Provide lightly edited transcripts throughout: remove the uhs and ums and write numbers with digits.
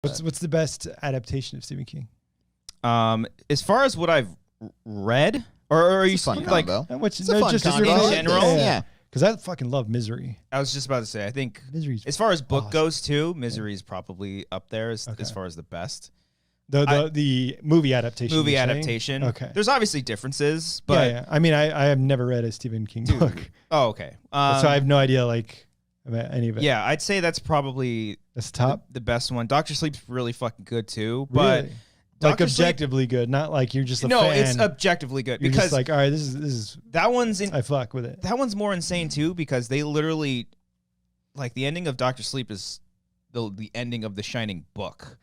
What's the best adaptation of Stephen King? As far as what I've read, or are you fun like Just combo. In general? Yeah. Because I fucking love Misery. I was just about to say, I think Misery's as far as book awesome. goes too, Misery is probably up there as far as the best. The movie adaptation. Movie adaptation. Okay. There's obviously differences, but yeah. I mean, I have never read a Stephen King book. Oh, okay. So I have no idea about any of it. Yeah, I'd say that's probably top. the best one. Dr. Sleep's really fucking good too, but Really? Like objectively good, not like you're just a fan. No, it's objectively good You're because just like, all right, this is that one's I fuck with it. That one's more insane too because they literally like the ending of Dr. Sleep is the ending of the Shining book.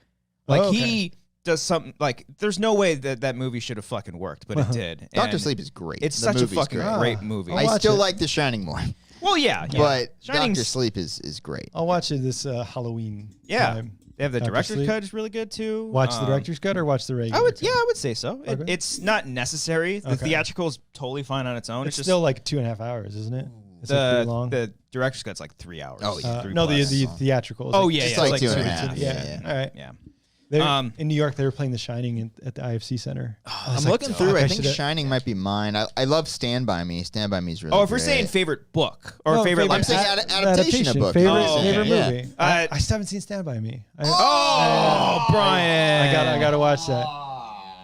Like he does something like there's no way that movie should have fucking worked, but it did. Dr. Sleep is great. It's such a fucking great movie. I still like The Shining more. Well, yeah. But Dr. Sleep is great. I'll watch it this Halloween. Yeah. time. They have the Dr. director's Sleep. cut is really good too. Watch the director's cut or watch the regular? I would say so. Okay. It's not necessary. The theatrical is totally fine on its own. It's just still like 2.5 hours, isn't it? It's pretty long. The director's cut's like 3 hours. Oh, yeah. No, the theatrical. Is Oh, like, yeah, It's yeah. like It's 2.5. Yeah. All right. Yeah. In New York, they were playing The Shining at the IFC Center. I'm looking through. I think Shining might be mine. I love Stand By Me. Stand By Me is really if we're saying favorite book or favorite, I'm saying adaptation of book. Favorite movie. Yeah. I still haven't seen Stand By Me. Brian! I gotta watch that.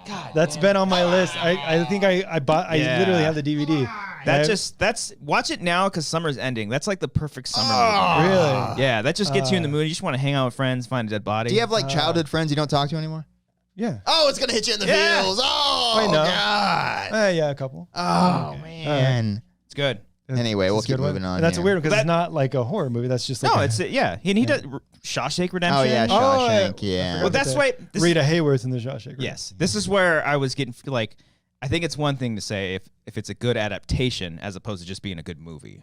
God, that's been on my list. I think I bought. I literally have the DVD. That's watch it now because summer's ending. That's like the perfect summer movie. Really? Yeah, that just gets you in the mood. You just want to hang out with friends, find a dead body. Do you have like childhood friends you don't talk to anymore? Yeah. Oh, it's gonna hit you in the feels. Oh, I know. God. Yeah, a couple. Oh man, it's good. Anyway, we'll keep moving on. And that's a weird one because it's not like a horror movie. That's just like it's and he does Shawshank Redemption. Oh yeah, Shawshank. Yeah. Well, that's why Rita Hayworth in the Shawshank. Yes, this is where I was getting like. I think it's one thing to say if it's a good adaptation as opposed to just being a good movie.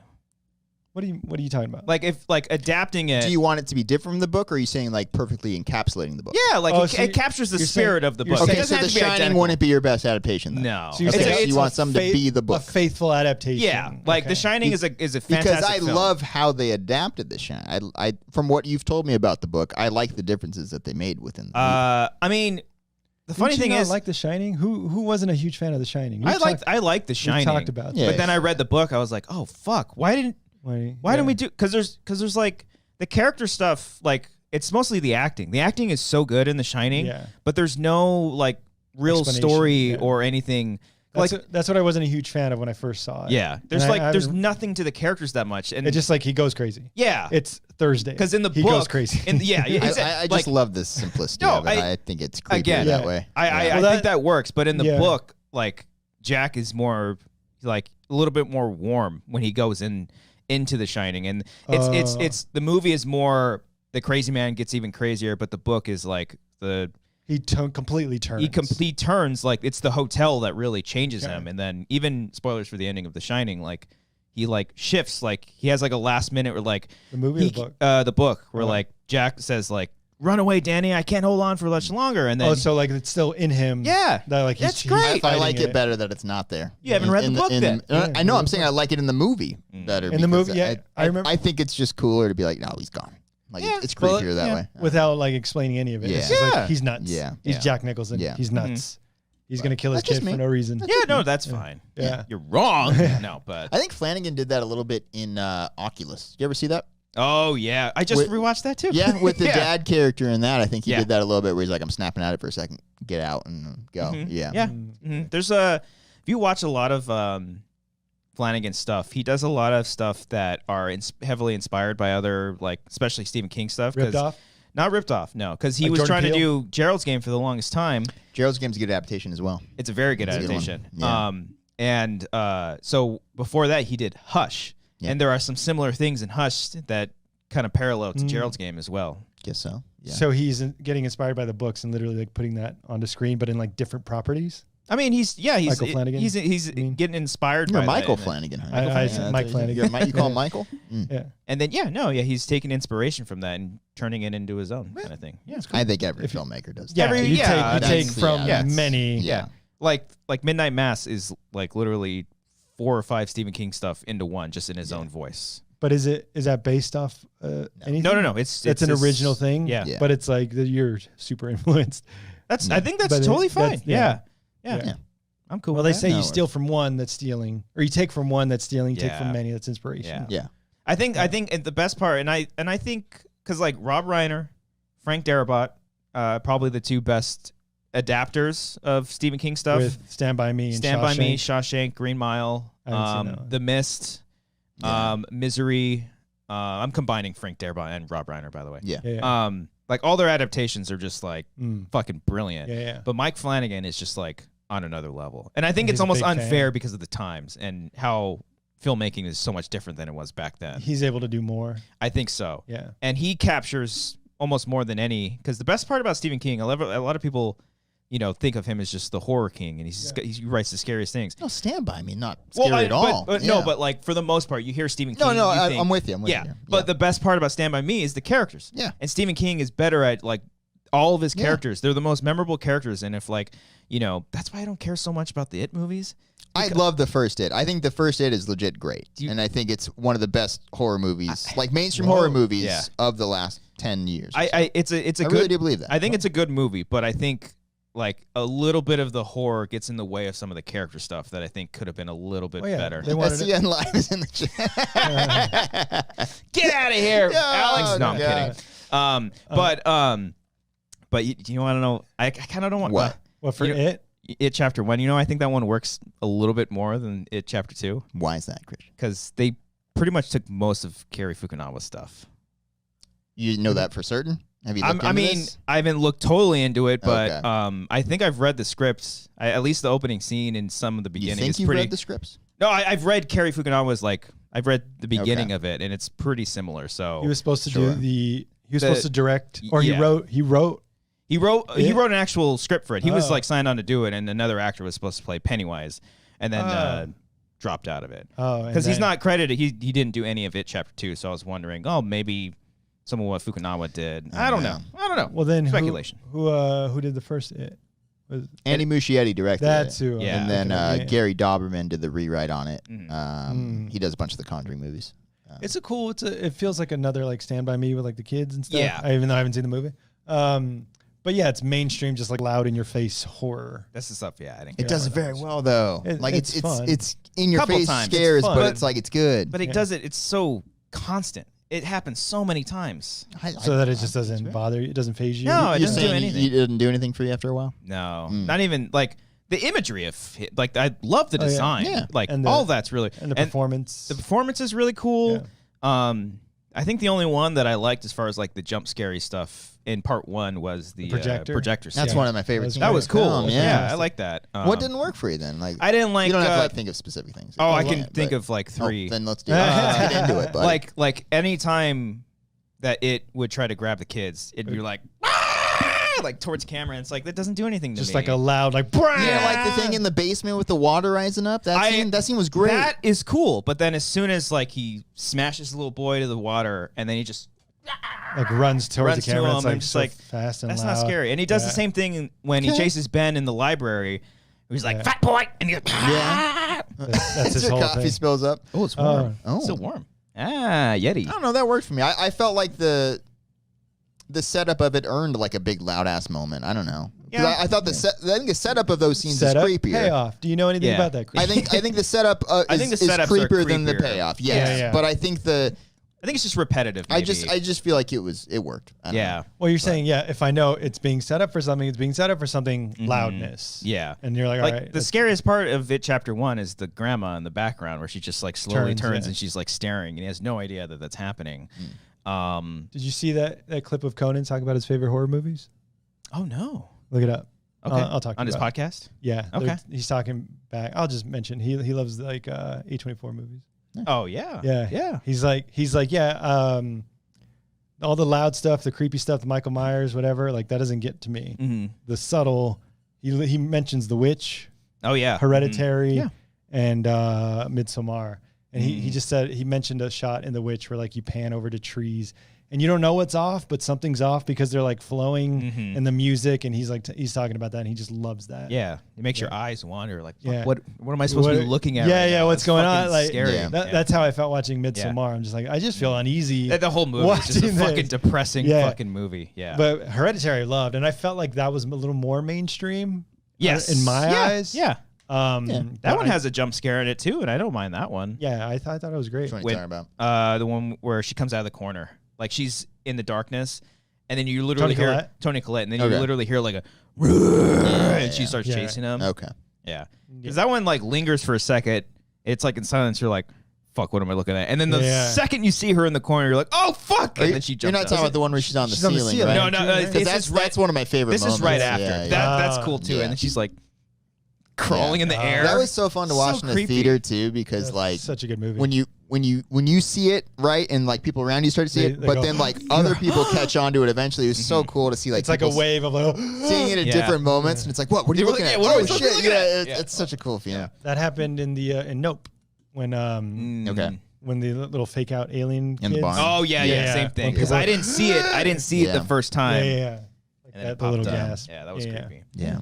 What are you talking about? Like if adapting it. Do you want it to be different from the book, or are you saying like perfectly encapsulating the book? Yeah, like it captures the spirit of the book. Okay, so The Shining wouldn't be your best adaptation. Then. No, so you want something to be the book, a faithful adaptation. Yeah, like The Shining is a fantastic because I film. love how they adapted The Shining. I from what you've told me about the book, I like the differences that they made within the movie. I mean. The funny thing is, like The Shining. Who wasn't a huge fan of The Shining? I like The Shining. We talked about, but then I read the book. I was like, oh fuck, why didn't we do? Because there's like the character stuff. Like it's mostly the acting. The acting is so good in The Shining, but there's no like real story or anything. That's what I wasn't a huge fan of when I first saw it. Yeah, there's nothing to the characters that much, and it's just like he goes crazy. Yeah, it's Thursday because in the he book, goes crazy. I just love the simplicity of it. I think it's creepy that way. I think that works, but in the book, like Jack is more like a little bit more warm when he goes into The Shining, and it's the movie is more the crazy man gets even crazier, but the book is like he completely turns. He turns like it's the hotel that really changes him, and then even spoilers for the ending of The Shining, like he like shifts, like he has like a last minute where like the movie, or the book, the book where like Jack says like run away, Danny, I can't hold on for much longer, and then so like it's still in him. Yeah, that like that's great. I like it better that it's not there. You haven't read the book then. I know. I'm saying I like it in the movie better. In the movie, yeah, I remember. I think it's just cooler to be like, no, he's gone. Like it's creepier that way. Without like explaining any of it. Yeah. It's just like, he's nuts. Yeah. He's Jack Nicholson. Yeah. He's nuts. He's going to kill his kid for no reason. That's fine. Yeah. You're wrong. No, but I think Flanagan did that a little bit in Oculus. You ever see that? Oh, yeah. I just rewatched that too. Yeah, with the dad character in that. I think he did that a little bit where he's like, I'm snapping at it for a second. Get out and go. Yeah. Yeah. There's if you watch a lot of Flanagan stuff, he does a lot of stuff that are heavily inspired by other, like, especially Stephen King stuff. Ripped off? Not ripped off, no. Because he like was Jordan trying Peele? to do Gerald's Game for the longest time. Gerald's Game's a good adaptation as well. It's a very good adaptation. Good So before that, he did Hush. Yeah. And there are some similar things in Hush that kind of parallel to Gerald's Game as well. Guess so. Yeah. So he's getting inspired by the books and literally like putting that onto screen, but in like different properties. I mean, he's Michael Flanagan. He's getting inspired by Michael that. Flanagan. Mike Flanagan. You call him Michael? Yeah. And then he's taking inspiration from that and turning it into his own kind of thing. Yeah, I think every filmmaker does. Yeah, that. you take from many. Yeah. Like Midnight Mass is like literally 4 or 5 Stephen King stuff into one, just in his own voice. But is that based off anything? No. It's an original thing. Yeah. But it's like you're super influenced. I think that's totally fine. Yeah. I'm cool. Well, with they that. say you steal from one that's stealing, or you take from one that's stealing, you take from many that's inspiration. Yeah. I think the best part, and I think because like Rob Reiner, Frank Darabont, probably the two best adapters of Stephen King stuff. With Stand By Me and Stand By Me, Shawshank, Green Mile, The Mist, Misery. I'm combining Frank Darabont and Rob Reiner, by the way. Yeah. Like all their adaptations are just like fucking brilliant. Yeah. But Mike Flanagan is just like on another level. And I think it's almost unfair because of the times and how filmmaking is so much different than it was back then. He's able to do more. I think so. Yeah. And he captures almost more than any, because the best part about Stephen King, a lot of people, think of him as just the horror king, and he writes the scariest things. No, Stand By Me, not scary at all. No, but like for the most part, you hear Stephen King. I'm with you. But the best part about Stand By Me is the characters. Yeah. And Stephen King is better at like all of his characters. They're the most memorable characters, and if like, that's why I don't care so much about the It movies. I love the first It. I think the first It is legit great, and I think it's one of the best horror movies, like mainstream horror movies of the last 10 years. I really do believe that. I think it's a good movie, but I think like a little bit of the horror gets in the way of some of the character stuff that I think could have been a little bit better. SCN Live is in the chat. Get out of here, Alex. No, I'm kidding. But you want to know? I kind of don't want what for It. It Chapter 1. I think that one works a little bit more than It Chapter 2. Why is that, Christian? Because they pretty much took most of Cary Fukunawa's stuff. You know that for certain? Have you looked into this? I haven't looked totally into it, but I think I've read the scripts. At least the opening scene and some of the beginning. You think you've read the scripts? No, I've read Cary Fukunawa's I've read the beginning of it, and it's pretty similar. So he was supposed to He was supposed to direct, or he wrote. He wrote an actual script for it. He was like signed on to do it, and another actor was supposed to play Pennywise, and then dropped out of it. Because he's not credited. He didn't do any of It Chapter 2. So I was wondering, maybe some of what Fukunawa did. I don't know. Well, then speculation. Who did the first It? Andy Muschietti directed That's it. who. And then Gary Dauberman did the rewrite on it. He does a bunch of the Conjuring movies. It's a cool. It feels like another like Stand By Me with like the kids and stuff. Yeah. Even though I haven't seen the movie. But yeah, it's mainstream, just like loud in your face horror. That's the stuff. Yeah, I think it does it very well though. It's fun. It's in your face, times. scares, but it's like it's good. But it does it. It's so constant. It happens so many times. So that it just doesn't bother you. It doesn't phase you. No, it doesn't do anything. It didn't do anything for you after a while. No, not even like the imagery of I love the design. Yeah. Like all that's really and the performance. The performance is really cool. Yeah. I think the only one that I liked as far as like the jump scary stuff in part 1 was the projector. That's one of my favorites. That was cool. Film, yeah, I like that. What didn't work for you then? Like I didn't like. You don't have to think of specific things. I can think of like 3. Then let's do it. Let's get into it. Buddy. Like any time that it would try to grab the kids, it'd be like. Like towards camera, and it's like that doesn't do anything to me. Just like a loud like. Yeah, like the thing in the basement with the water rising up. That scene was great. That is cool, but then as soon as like he smashes the little boy to the water, and then he just like runs towards the camera, it's like just so like fast and that's loud. not scary. And he does the same thing when he chases Ben in the library. He's like fat boy, and he goes, that's his whole coffee thing. spills up. Oh, it's warm. It's still warm. Yeti. I don't know. That worked for me. I felt like the setup of it earned like a big loud ass moment. I don't know. Yeah. I thought I think the setup of those scenes is creepier. Payoff. Do you know anything about that? I think the setup is creepier than the payoff. Yes. Yeah. But I think it's just repetitive. Maybe. I just feel like it worked. I don't know. Well, you're saying if I know it's being set up for something, it's being set up for something loudness. Yeah. And you're like, all right. The scariest part of It Chapter 1 is the grandma in the background where she just like slowly turns and she's like staring and he has no idea that that's happening. Did you see that clip of Conan talking about his favorite horror movies? Oh no! Look it up. Okay, I'll talk to on you his about podcast. Yeah. Okay. He's talking back. I'll just mention he loves like A24 movies. Oh yeah. Yeah. He's like all the loud stuff, the creepy stuff, the Michael Myers, whatever. Like that doesn't get to me. Mm-hmm. The subtle. He mentions The Witch. Oh yeah. Hereditary. And Midsommar. And he just said he mentioned a shot in The Witch where like you pan over to trees and you don't know what's off, but something's off because they're like flowing in the music, and he's like he's talking about that, and he just loves that. Yeah, it makes your eyes wander. Like, Yeah. what am I supposed to be looking at? Yeah, right yeah. now? What's It's going fucking on? Like, scary. that's how I felt watching Midsommar. I'm just like, I just feel uneasy. The whole movie is just a watching fucking this. depressing fucking movie. Yeah, But Hereditary I loved, and I felt like that was a little more mainstream. yes, in my eyes. Yeah. That one I- has a jump scare in it too, and I don't mind that one. Yeah, I thought it was great. Which one are you talking about? The one where she comes out of the corner, like she's in the darkness, and then you literally Toni hear Collette? Toni Collette, and then Okay. you literally hear like a, and she starts Yeah. chasing him. Okay. Yeah, because that one like lingers for a second. It's like in silence. You're like, "Fuck, what am I looking at?" And then the Yeah. second you see her in the corner, you're like, "Oh fuck!" And then she You're jumps. not out. talking about the one where she's on the She's on the ceiling, ceiling. right? No, Right? it's That's one of my favorite This moments. is right after. Yeah, yeah. That's cool too. Yeah. And then she's like crawling in the air. That was so fun to So watch in the creepy. theater too, because like Such a good movie. when you see it right, and like people around you start to see it, They but go, then like other people catch on to it eventually. It was so cool to see like it's like a people wave of like, seeing it at Yeah. different moments, and it's like, what are you looking at? what are we Oh supposed to be shit! looking Yeah, at? it's such a cool feeling. that happened in the in Nope when Okay. when the little fake out alien In the kids. barn. Oh yeah, Yeah. same thing. When Because people- I didn't see it. I didn't see it Yeah. the first Yeah, time. yeah, yeah. Like And then that, it the little popped up. gas. Yeah, that was creepy. Yeah.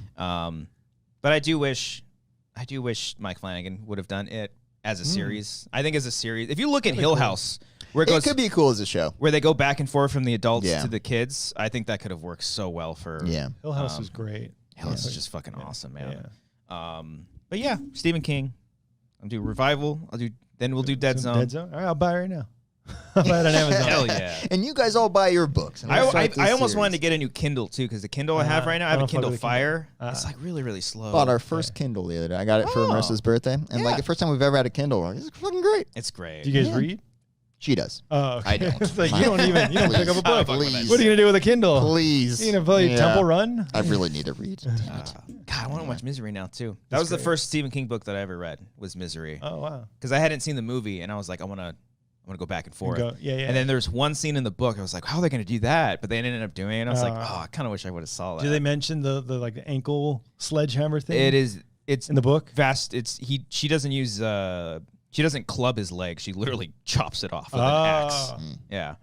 But I do wish Mike Flanagan would have done it as a series. I think as a series, if you look at Hill House, where it It goes, could be cool as a show. where they go back and forth from the adults Yeah. to the kids, I think that could have worked so well for. Yeah. Hill House was great. Hill House is just fucking awesome, man. Yeah. But yeah, Stephen King. I'll do Revival. Then we'll do Dead Zone. Dead Zone. All right, I'll buy it right now. I'll buy it on Amazon. Hell yeah. And you guys all buy your books. and we'll start this I almost series. wanted to get a new Kindle too, because the Kindle I have right now, I have I a don't fuck Kindle with the Kindle. Fire. It's like really, really slow. Bought our first Kindle the other day. I got it for Oh. Marissa's birthday, and like the first time we've ever had a Kindle. We're like, it's fucking great. It's great. Do you guys read? She does. Oh, okay. I don't. It's like you don't pick up a book. Please. What are you gonna do with a Kindle? Please. You gonna play Yeah. Temple Run? I really need to read. Damn it. God, I want to watch Misery now too. That was the first Stephen King book that I ever read. Was Misery. Oh wow. Because I hadn't seen the movie, and I was like, I want to go back and forth. Yeah. And then there's one scene in the book. I was like, how are they going to do that? But they ended up doing it. And I was like, Uh, oh, I kind of wish I would have saw that. Do they mention the like the ankle sledgehammer thing? It's in the book. vast. She doesn't use she doesn't club his leg. She literally chops it off with an axe. Yeah.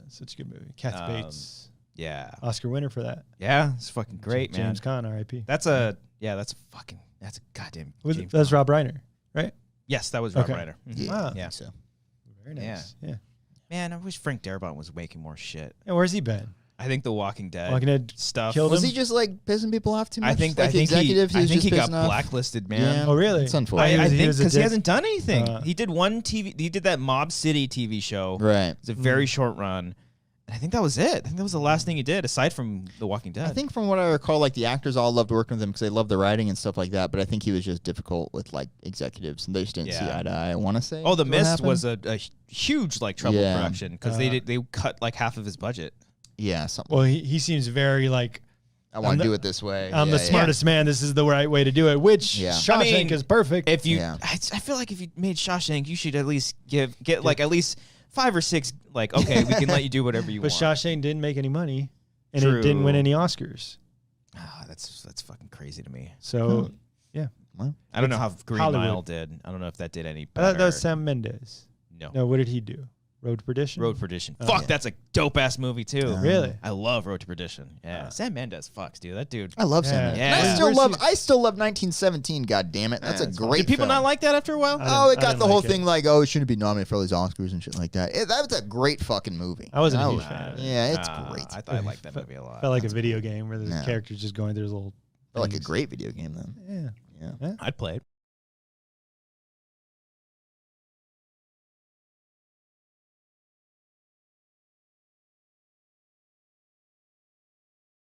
Such a good movie. Kathy Bates, Yeah. Oscar winner for that. Yeah. It's fucking great, man. James Caan, R.I.P. That's a goddamn. James That's Caan. Rob Reiner, right? Yes, that was Rob Okay. Reiner. Mhm. Yeah. Wow. I Yeah. think so. Very nice. Yeah. Man, I wish Frank Darabont was making more shit. And where's he been? I think The Walking Dead, Walking Dead stuff. killed Was him? he just like pissing people off too much? I think like I think executive, he, I was think just he got pissing off? blacklisted, man. Yeah. Oh, really? It's unfortunate. I He think was a because he dick? hasn't done anything. Uh. He did one TV. He did that Mob City TV show. Right. It's a very short run. And I think that was it. I think that was the last thing he did, aside from The Walking Dead. I think from what I recall, like the actors all loved working with him because they loved the writing and stuff like that. But I think he was just difficult with like executives, and they just didn't see Yeah. eye to eye. I want to say. Oh, The is what Mist happened. was a huge like trouble Yeah. production because they cut like half of his budget. Yeah, something. Well, he seems very like, I want I'm to the- do it this way. I'm Yeah, the yeah. smartest man. This is the right way to do it. Which Yeah. Shawshank I mean, is perfect. If you, Yeah. I feel like if you made Shawshank, you should at least get like at least 5 or 6. Like, okay, we can let you do whatever you but want. Shawshank didn't make any money, and True. it didn't win any Oscars. That's fucking crazy to me. So, yeah. Well, I don't know how Green Hollywood. Mile did. I don't know if that did any I better. thought that was Sam Mendes. No. No, what did he do? Road to Perdition? Road to Perdition. Oh, Fuck, yeah. that's a dope ass movie too. Really? I love Road to Perdition. Yeah, Sam Mendes fucks, dude. That dude. I love Sam Yeah. Mendes. Yeah. And Where's I still love 1917. God damn it, that's a it's great. Did people film. not like that after a while? I Oh, it I got didn't the whole like it. thing like, oh, it shouldn't be nominated for all these Oscars and shit like that. That was a great fucking movie. I wasn't a And huge was- fan of it. Yeah, it's Nah, great. I liked that movie a lot. Felt like a video game where the Yeah. character's just going through his little. Felt like a things. great video game then. Yeah. Yeah. I'd play it.